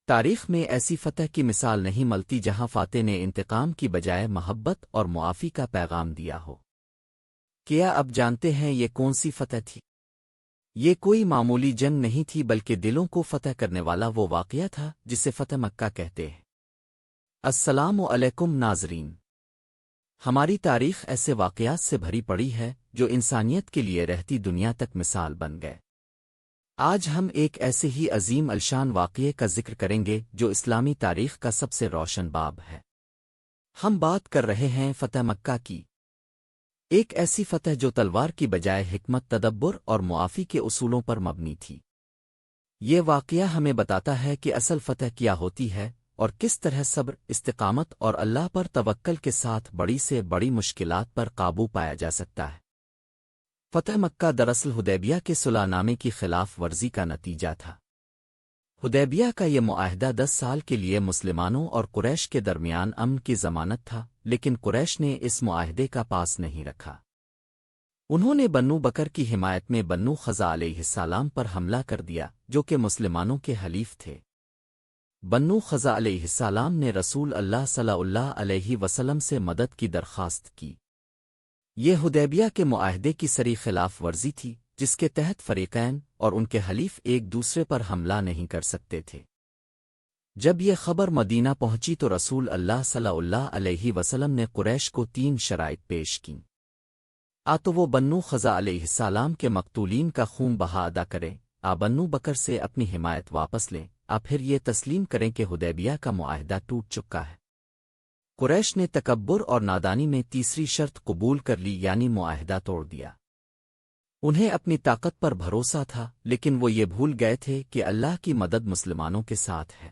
تاریخ میں ایسی فتح کی مثال نہیں ملتی جہاں فاتح نے انتقام کی بجائے محبت اور معافی کا پیغام دیا ہو۔ کیا اب جانتے ہیں یہ کون سی فتح تھی؟ یہ کوئی معمولی جنگ نہیں تھی بلکہ دلوں کو فتح کرنے والا وہ واقعہ تھا جسے فتح مکہ کہتے ہیں۔ السلام علیکم ناظرین، ہماری تاریخ ایسے واقعات سے بھری پڑی ہے جو انسانیت کے لیے رہتی دنیا تک مثال بن گئے۔ آج ہم ایک ایسے ہی عظیم الشان واقعے کا ذکر کریں گے جو اسلامی تاریخ کا سب سے روشن باب ہے۔ ہم بات کر رہے ہیں فتح مکہ کی، ایک ایسی فتح جو تلوار کی بجائے حکمت، تدبر اور معافی کے اصولوں پر مبنی تھی۔ یہ واقعہ ہمیں بتاتا ہے کہ اصل فتح کیا ہوتی ہے اور کس طرح صبر، استقامت اور اللہ پر توکل کے ساتھ بڑی سے بڑی مشکلات پر قابو پایا جا سکتا ہے۔ فتح مکہ دراصل حدیبیہ کے صلح نامے کی خلاف ورزی کا نتیجہ تھا۔ حدیبیہ کا یہ معاہدہ 10 سال کے لیے مسلمانوں اور قریش کے درمیان امن کی ضمانت تھا، لیکن قریش نے اس معاہدے کا پاس نہیں رکھا۔ انہوں نے بنو بکر کی حمایت میں بنو خزاع علیہ السلام پر حملہ کر دیا جو کہ مسلمانوں کے حلیف تھے۔ بنو خزاع علیہ السلام نے رسول اللہ صلی اللہ علیہ وسلم سے مدد کی درخواست کی۔ یہ حدیبیہ کے معاہدے کی سری خلاف ورزی تھی جس کے تحت فریقین اور ان کے حلیف ایک دوسرے پر حملہ نہیں کر سکتے تھے۔ جب یہ خبر مدینہ پہنچی تو رسول اللہ صلی اللہ علیہ وسلم نے قریش کو 3 شرائط پیش کیں۔ تو وہ بنو خزاع علیہ السلام کے مقتولین کا خون بہا ادا کریں، بنو بکر سے اپنی حمایت واپس لیں، پھر یہ تسلیم کریں کہ حدیبیہ کا معاہدہ ٹوٹ چکا ہے۔ قریش نے تکبر اور نادانی میں تیسری شرط قبول کر لی، یعنی معاہدہ توڑ دیا۔ انہیں اپنی طاقت پر بھروسہ تھا، لیکن وہ یہ بھول گئے تھے کہ اللہ کی مدد مسلمانوں کے ساتھ ہے۔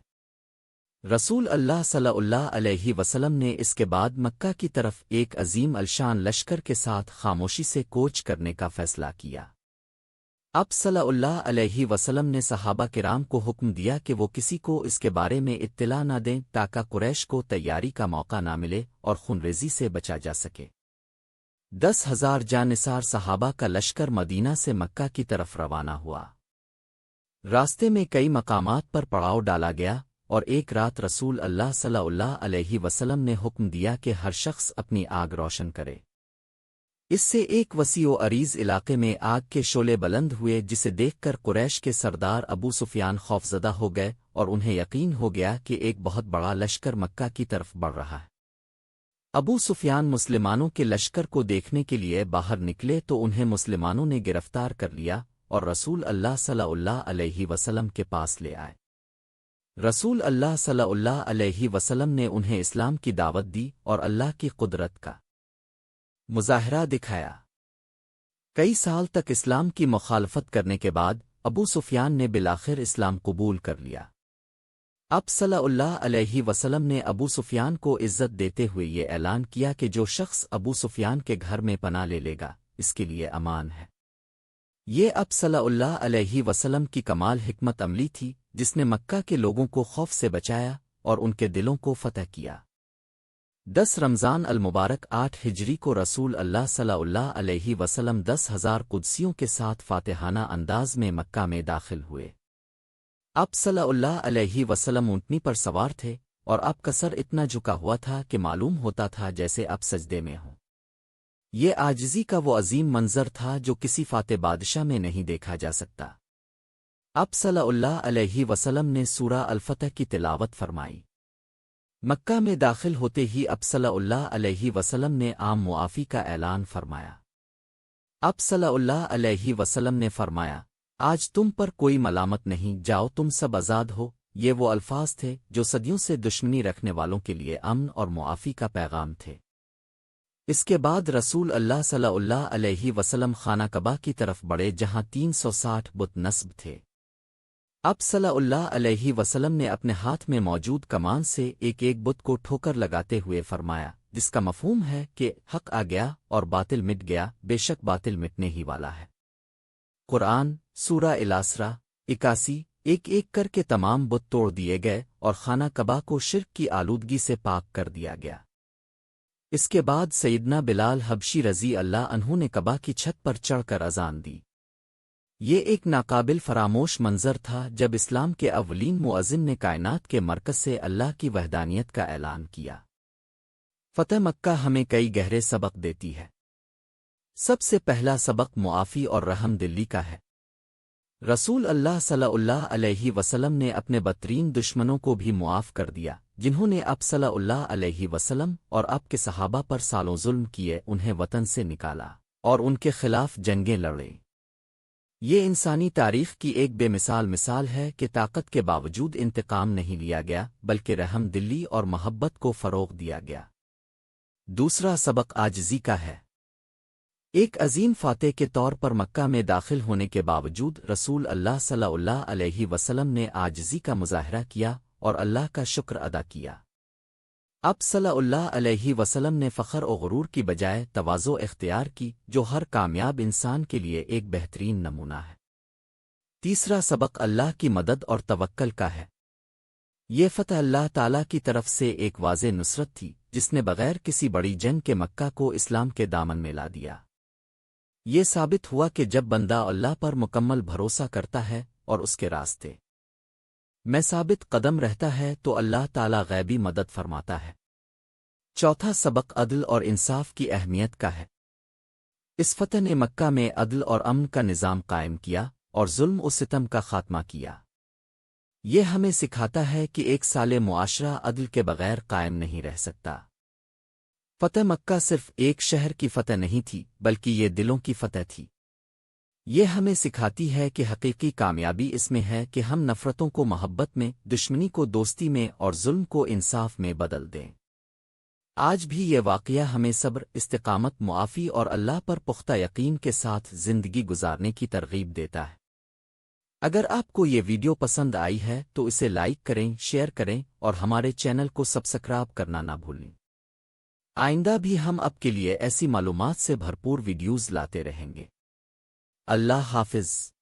رسول اللہ صلی اللہ علیہ وسلم نے اس کے بعد مکہ کی طرف ایک عظیم الشان لشکر کے ساتھ خاموشی سے کوچ کرنے کا فیصلہ کیا۔ اب صلی اللہ علیہ وسلم نے صحابہ کرام کو حکم دیا کہ وہ کسی کو اس کے بارے میں اطلاع نہ دیں تاکہ قریش کو تیاری کا موقع نہ ملے اور خونریزی سے بچا جا سکے۔ 10,000 جانثار صحابہ کا لشکر مدینہ سے مکہ کی طرف روانہ ہوا۔ راستے میں کئی مقامات پر پڑاؤ ڈالا گیا اور ایک رات رسول اللہ صلی اللہ علیہ وسلم نے حکم دیا کہ ہر شخص اپنی آگ روشن کرے۔ اس سے ایک وسیع و عریض علاقے میں آگ کے شعلے بلند ہوئے جسے دیکھ کر قریش کے سردار ابو سفیان خوفزدہ ہو گئے اور انہیں یقین ہو گیا کہ ایک بہت بڑا لشکر مکہ کی طرف بڑھ رہا ہے۔ ابو سفیان مسلمانوں کے لشکر کو دیکھنے کے لیے باہر نکلے تو انہیں مسلمانوں نے گرفتار کر لیا اور رسول اللہ صلی اللہ علیہ وسلم کے پاس لے آئے۔ رسول اللہ صلی اللہ علیہ وسلم نے انہیں اسلام کی دعوت دی اور اللہ کی قدرت کا مظاہرہ دکھایا۔ کئی سال تک اسلام کی مخالفت کرنے کے بعد ابو سفیان نے بالآخر اسلام قبول کر لیا۔ اب صلی اللہ علیہ وسلم نے ابو سفیان کو عزت دیتے ہوئے یہ اعلان کیا کہ جو شخص ابو سفیان کے گھر میں پناہ لے لے گا اس کے لیے امان ہے۔ یہ اب صلی اللہ علیہ وسلم کی کمال حکمت عملی تھی جس نے مکہ کے لوگوں کو خوف سے بچایا اور ان کے دلوں کو فتح کیا۔ 10 رمضان المبارک 8 ہجری کو رسول اللہ صلی اللہ علیہ وسلم 10,000 قدسیوں کے ساتھ فاتحانہ انداز میں مکہ میں داخل ہوئے۔ اب صلی اللہ علیہ وسلم اونٹنی پر سوار تھے اور اب کا سر اتنا جھکا ہوا تھا کہ معلوم ہوتا تھا جیسے اب سجدے میں ہوں۔ یہ عاجزی کا وہ عظیم منظر تھا جو کسی فاتح بادشاہ میں نہیں دیکھا جا سکتا۔ اب صلی اللہ علیہ وسلم نے سورہ الفتح کی تلاوت فرمائی۔ مکہ میں داخل ہوتے ہی اب صلی اللہ علیہ وسلم نے عام معافی کا اعلان فرمایا۔ اب صلی اللہ علیہ وسلم نے فرمایا، آج تم پر کوئی ملامت نہیں، جاؤ تم سب آزاد ہو۔ یہ وہ الفاظ تھے جو صدیوں سے دشمنی رکھنے والوں کے لیے امن اور معافی کا پیغام تھے۔ اس کے بعد رسول اللہ صلی اللہ علیہ وسلم خانہ کعبہ کی طرف بڑھے جہاں 360 بت نصب تھے۔ اب صلی اللہ علیہ وسلم نے اپنے ہاتھ میں موجود کمان سے ایک ایک بت کو ٹھوکر لگاتے ہوئے فرمایا، جس کا مفہوم ہے کہ حق آ گیا اور باطل مٹ گیا، بے شک باطل مٹنے ہی والا ہے۔ قرآن سورہ الاسراء 81۔ ایک ایک کر کے تمام بت توڑ دیے گئے اور خانہ کعبہ کو شرک کی آلودگی سے پاک کر دیا گیا۔ اس کے بعد سیدنا بلال حبشی رضی اللہ عنہ نے کعبہ کی چھت پر چڑھ کر اذان دی۔ یہ ایک ناقابل فراموش منظر تھا جب اسلام کے اولین مؤذن نے کائنات کے مرکز سے اللہ کی وحدانیت کا اعلان کیا۔ فتح مکہ ہمیں کئی گہرے سبق دیتی ہے۔ سب سے پہلا سبق معافی اور رحم دلی کا ہے۔ رسول اللہ صلی اللہ علیہ وسلم نے اپنے بدترین دشمنوں کو بھی معاف کر دیا، جنہوں نے اب صلی اللہ علیہ وسلم اور اب کے صحابہ پر سالوں ظلم کیے، انہیں وطن سے نکالا اور ان کے خلاف جنگیں لڑیں۔ یہ انسانی تاریخ کی ایک بے مثال ہے کہ طاقت کے باوجود انتقام نہیں لیا گیا، بلکہ رحم دلی اور محبت کو فروغ دیا گیا۔ دوسرا سبق عاجزی کا ہے۔ ایک عظیم فاتح کے طور پر مکہ میں داخل ہونے کے باوجود رسول اللہ صلی اللہ علیہ وسلم نے عاجزی کا مظاہرہ کیا اور اللہ کا شکر ادا کیا۔ اب صلی اللہ علیہ وسلم نے فخر و غرور کی بجائے تواضع اختیار کی، جو ہر کامیاب انسان کے لیے ایک بہترین نمونہ ہے۔ تیسرا سبق اللہ کی مدد اور توکل کا ہے۔ یہ فتح اللہ تعالیٰ کی طرف سے ایک واضح نصرت تھی، جس نے بغیر کسی بڑی جنگ کے مکہ کو اسلام کے دامن میں لا دیا۔ یہ ثابت ہوا کہ جب بندہ اللہ پر مکمل بھروسہ کرتا ہے اور اس کے راستے میں ثابت قدم رہتا ہے تو اللہ تعالیٰ غیبی مدد فرماتا ہے۔ چوتھا سبق عدل اور انصاف کی اہمیت کا ہے۔ اس فتح نے مکہ میں عدل اور امن کا نظام قائم کیا اور ظلم و ستم کا خاتمہ کیا۔ یہ ہمیں سکھاتا ہے کہ ایک سالے معاشرہ عدل کے بغیر قائم نہیں رہ سکتا۔ فتح مکہ صرف ایک شہر کی فتح نہیں تھی، بلکہ یہ دلوں کی فتح تھی۔ یہ ہمیں سکھاتی ہے کہ حقیقی کامیابی اس میں ہے کہ ہم نفرتوں کو محبت میں، دشمنی کو دوستی میں اور ظلم کو انصاف میں بدل دیں۔ آج بھی یہ واقعہ ہمیں صبر، استقامت، معافی اور اللہ پر پختہ یقین کے ساتھ زندگی گزارنے کی ترغیب دیتا ہے۔ اگر آپ کو یہ ویڈیو پسند آئی ہے تو اسے لائک کریں، شیئر کریں اور ہمارے چینل کو سبسکرائب کرنا نہ بھولیں۔ آئندہ بھی ہم آپ کے لیے ایسی معلومات سے بھرپور ویڈیوز لاتے رہیں گے۔ اللہ حافظ۔